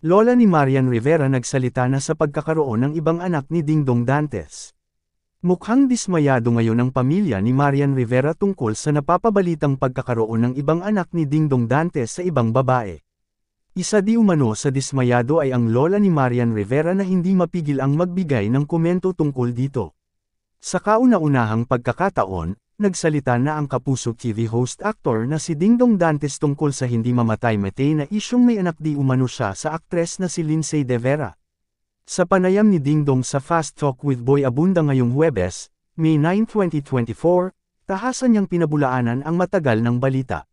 Lola ni Marian Rivera nagsalita na sa pagkakaroon ng ibang anak ni Dingdong Dantes. Mukhang dismayado ngayon ang pamilya ni Marian Rivera tungkol sa napapabalitang pagkakaroon ng ibang anak ni Dingdong Dantes sa ibang babae. Isa di umano sa dismayado ay ang lola ni Marian Rivera na hindi mapigil ang magbigay ng komento tungkol dito. Sa kauna-unahang pagkakataon, nagsalita na ang Kapuso TV host actor na si Dingdong Dantes tungkol sa hindi mamatay-matay na isyung may anak di umano siya sa aktres na si Lindsay De Vera. Sa panayam ni Dingdong sa Fast Talk with Boy Abunda ngayong Huwebes, May 9, 2024, tahasan niyang pinabulaanan ang matagal ng balita.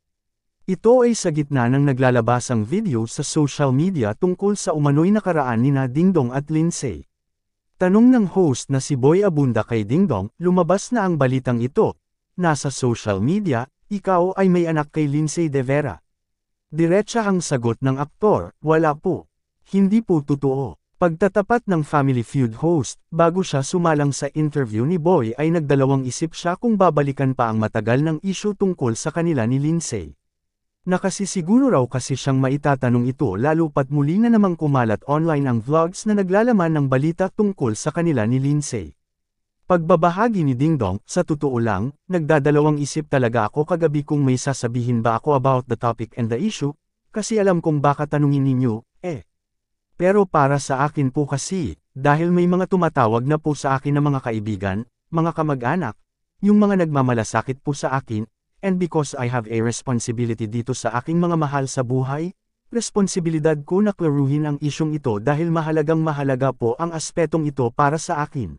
Ito ay sa gitna ng naglalabasang video sa social media tungkol sa umano'y nakaraan nina Dingdong at Lindsay. Tanong ng host na si Boy Abunda kay Dingdong, lumabas na ang balitang ito. Nasa social media, ikaw ay may anak kay Lindsay De Vera. Diretsa ang sagot ng aktor, wala po. Hindi po totoo. Pagtatapat ng Family Feud host, bago siya sumalang sa interview ni Boy ay nagdalawang isip siya kung babalikan pa ang matagal ng issue tungkol sa kanila ni Lindsay. Nakasisiguro raw kasi siyang maitatanong ito lalo pat muli na namang kumalat online ang vlogs na naglalaman ng balita tungkol sa kanila ni Lindsay. Pagbabahagi ni Dingdong, sa totoo lang, nagdadalawang isip talaga ako kagabi kung may sasabihin ba ako about the topic and the issue, kasi alam kong baka tanungin ninyo, Pero para sa akin po kasi, dahil may mga tumatawag na po sa akin na mga kaibigan, mga kamag-anak, yung mga nagmamalasakit po sa akin, and because I have a responsibility dito sa aking mga mahal sa buhay, responsibilidad ko na klaruhin ang isyong ito dahil mahalagang mahalaga po ang aspetong ito para sa akin.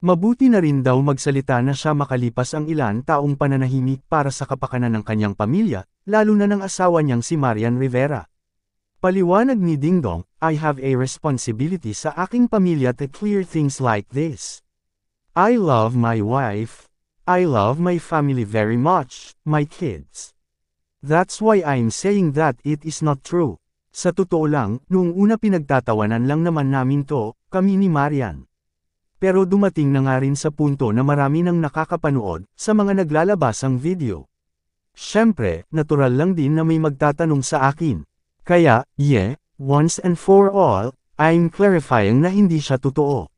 Mabuti na rin daw magsalita na siya makalipas ang ilan taong pananahimik para sa kapakanan ng kanyang pamilya, lalo na ng asawa niyang si Marian Rivera. Paliwanag ni Dingdong, I have a responsibility sa aking pamilya to clear things like this. I love my wife. I love my family very much, my kids. That's why I'm saying that it is not true. Sa totoo lang, noong una pinagtatawanan lang naman namin to, kami ni Marian. Pero dumating na nga rin sa punto na marami nang nakakapanood sa mga naglalabasang video. Siyempre, natural lang din na may magtatanong sa akin. Kaya, once and for all, I'm clarifying na hindi siya totoo.